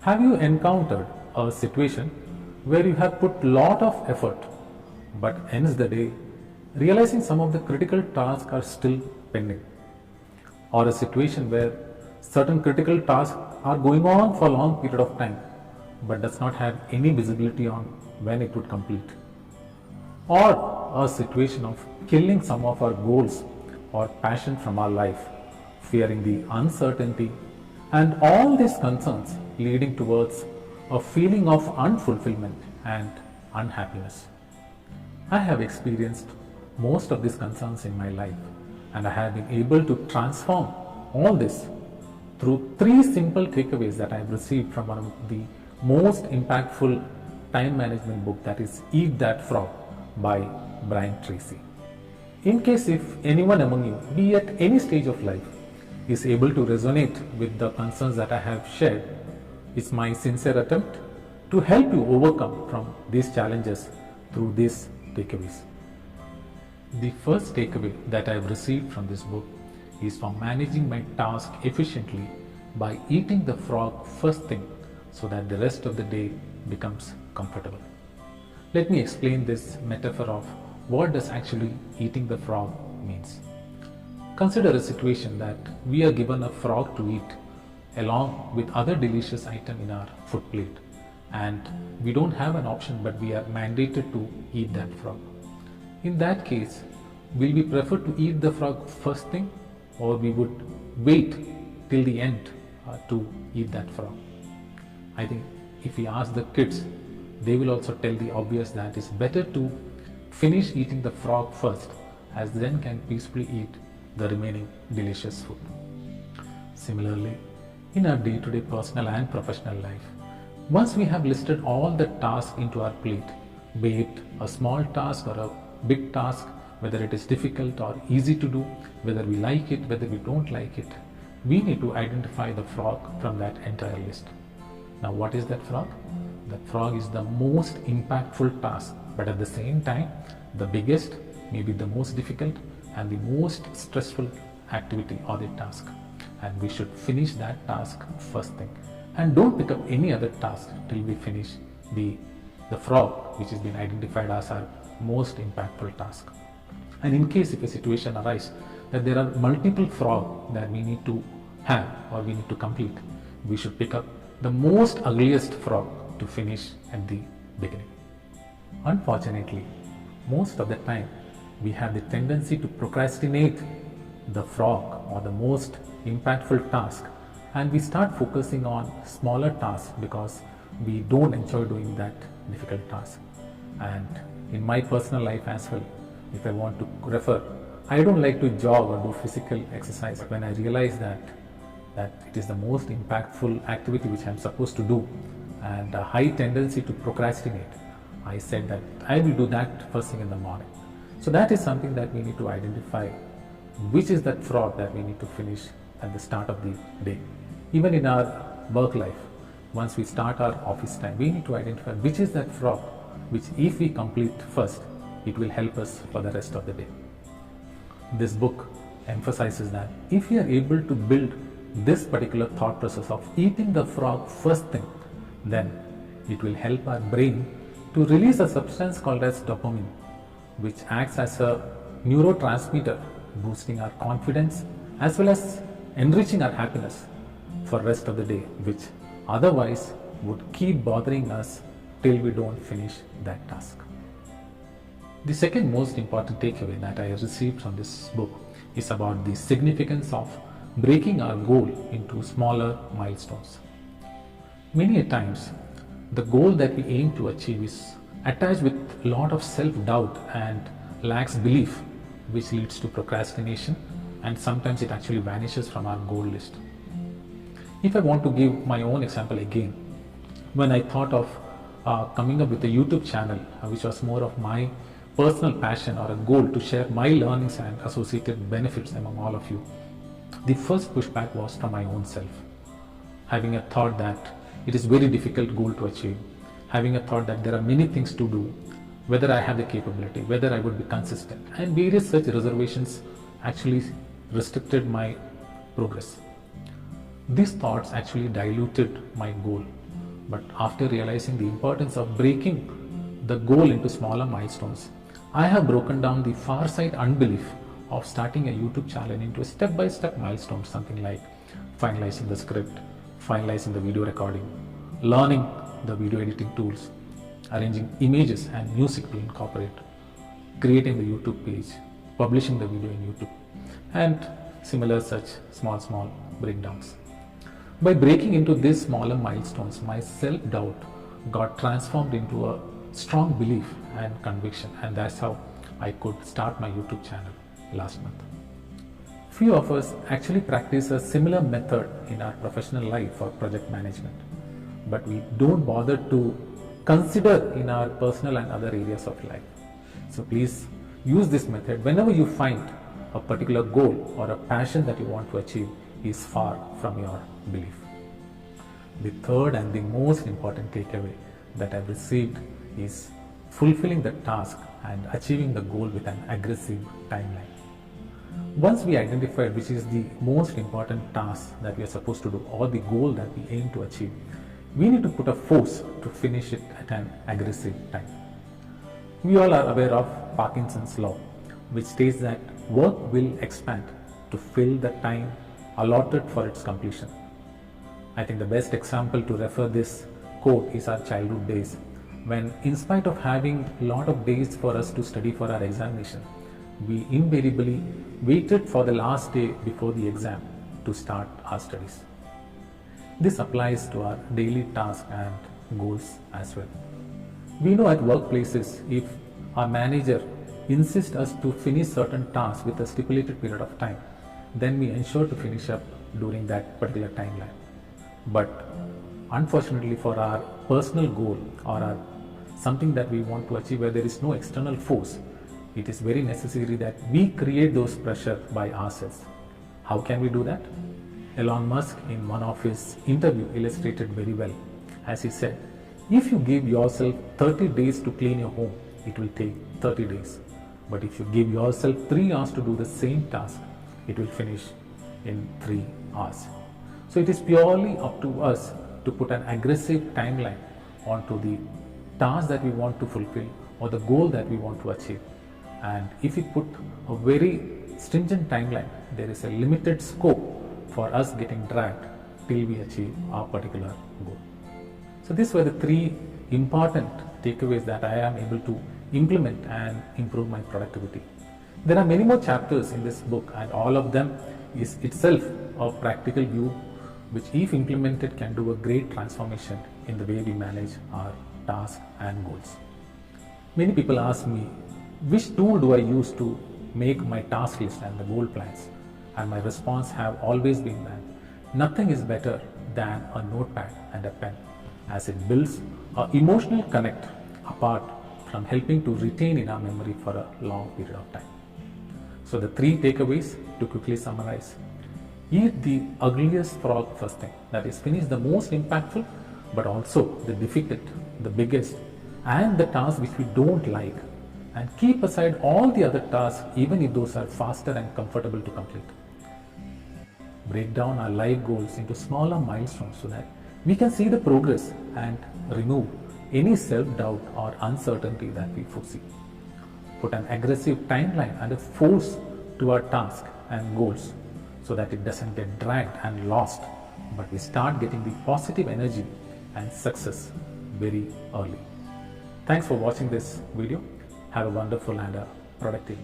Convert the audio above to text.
Have you encountered a situation where you have put lot of effort but ends the day realizing some of the critical tasks are still pending? Or a situation where certain critical tasks are going on for a long period of time but does not have any visibility on when it would complete? Or a situation of killing some of our goals or passion from our life, fearing the uncertainty, and all these concerns leading towards a feeling of unfulfillment and unhappiness. I have experienced most of these concerns in my life, and I have been able to transform all this through 3 simple takeaways that I have received from one of the most impactful time management book, that is Eat That Frog by Brian Tracy. In case if anyone among you, be at any stage of life, is able to resonate with the concerns that I have shared, it's my sincere attempt to help you overcome from these challenges through these takeaways. The first takeaway that I have received from this book is for managing my task efficiently by eating the frog first thing so that the rest of the day becomes comfortable. Let me explain this metaphor of what does actually eating the frog means. Consider a situation that we are given a frog to eat along with other delicious item in our food plate, and we don't have an option but we are mandated to eat that frog. In that case, will we prefer to eat the frog first thing, or we would wait till the end to eat that frog? I think if we ask the kids, they will also tell the obvious that it's better to finish eating the frog first, as then can peacefully eat the remaining delicious food. Similarly, in our day-to-day personal and professional life, once we have listed all the tasks into our plate, be it a small task or a big task, whether it is difficult or easy to do, whether we like it, whether we don't like it, we need to identify the frog from that entire list. Now, what is that frog? That frog is the most impactful task, but at the same time, the biggest, maybe the most difficult, and the most stressful activity or the task. And we should finish that task first thing. And don't pick up any other task till we finish the frog, which has been identified as our most impactful task. And in case if a situation arises that there are multiple frogs that we need to have or we need to complete, we should pick up the most ugliest frog to finish at the beginning. Unfortunately, most of the time we have the tendency to procrastinate the frog or the most impactful task, and we start focusing on smaller tasks because we don't enjoy doing that difficult task. And in my personal life as well, if I want to refer, I don't like to jog or do physical exercise. When I realize that it is the most impactful activity which I'm supposed to do, and a high tendency to procrastinate, I said that I will do that first thing in the morning. So that is something that we need to identify, which is that frog that we need to finish at the start of the day. Even in our work life, once we start our office time, we need to identify which is that frog, which if we complete first, it will help us for the rest of the day. This book emphasizes that if we are able to build this particular thought process of eating the frog first thing, then it will help our brain to release a substance called as dopamine, which acts as a neurotransmitter, boosting our confidence as well as enriching our happiness for the rest of the day, which otherwise would keep bothering us till we don't finish that task. The second most important takeaway that I received from this book is about the significance of breaking our goal into smaller milestones. Many a times, the goal that we aim to achieve is attached with a lot of self-doubt and lacks belief, which leads to procrastination, and sometimes it actually vanishes from our goal list. If I want to give my own example again, when I thought of coming up with a YouTube channel, which was more of my personal passion or a goal to share my learnings and associated benefits among all of you, the first pushback was from my own self. Having a thought that it is very difficult goal to achieve, having a thought that there are many things to do, whether I have the capability, whether I would be consistent, and various such reservations actually restricted my progress. These thoughts actually diluted my goal, But after realizing the importance of breaking the goal into smaller milestones, I have broken down the far side unbelief of starting a YouTube channel into a step-by-step milestone, something like finalizing the script, finalizing the video recording, learning the video editing tools, arranging images and music to incorporate, creating the YouTube page, publishing the video in YouTube, and similar such small breakdowns. By breaking into these smaller milestones, my self-doubt got transformed into a strong belief and conviction, and that's how I could start my YouTube channel last month. Few of us actually practice a similar method in our professional life or project management, but we don't bother to consider in our personal and other areas of life. So please use this method whenever you find a particular goal or a passion that you want to achieve is far from your belief. The third and the most important takeaway that I've received is fulfilling the task and achieving the goal with an aggressive timeline. Once we identified which is the most important task that we are supposed to do or the goal that we aim to achieve, we need to put a force to finish it at an aggressive time. We all are aware of Parkinson's law, which states that work will expand to fill the time allotted for its completion. I think the best example to refer this quote is our childhood days, when in spite of having a lot of days for us to study for our examination, we invariably waited for the last day before the exam to start our studies. This applies to our daily tasks and goals as well. We know at workplaces, if our manager insists us to finish certain tasks with a stipulated period of time, then we ensure to finish up during that particular timeline. But unfortunately for our personal goal or something that we want to achieve where there is no external force, it is very necessary that we create those pressure by ourselves. How can we do that? Elon Musk in one of his interview illustrated very well, as he said, if you give yourself 30 days to clean your home, it will take 30 days. But if you give yourself 3 hours to do the same task, it will finish in 3 hours. So it is purely up to us to put an aggressive timeline onto the task that we want to fulfill or the goal that we want to achieve. And if we put a very stringent timeline, there is a limited scope for us getting dragged till we achieve our particular goal. So these were the 3 important takeaways that I am able to implement and improve my productivity. There are many more chapters in this book, and all of them is itself a practical view which if implemented can do a great transformation in the way we manage our tasks and goals. Many people ask me, which tool do I use to make my task list and the goal plans? And my response have always been that nothing is better than a notepad and a pen, as it builds an emotional connect apart from helping to retain in our memory for a long period of time. So the 3 takeaways to quickly summarize: eat the ugliest frog first thing, that is, finish the most impactful but also the difficult, the biggest, and the tasks which we don't like, and keep aside all the other tasks even if those are faster and comfortable to complete. Break down our life goals into smaller milestones so that we can see the progress and remove any self-doubt or uncertainty that we foresee. Put an aggressive timeline and a force to our task and goals so that it doesn't get dragged and lost, but we start getting the positive energy and success very early. Thanks for watching this video. Have a wonderful and a productive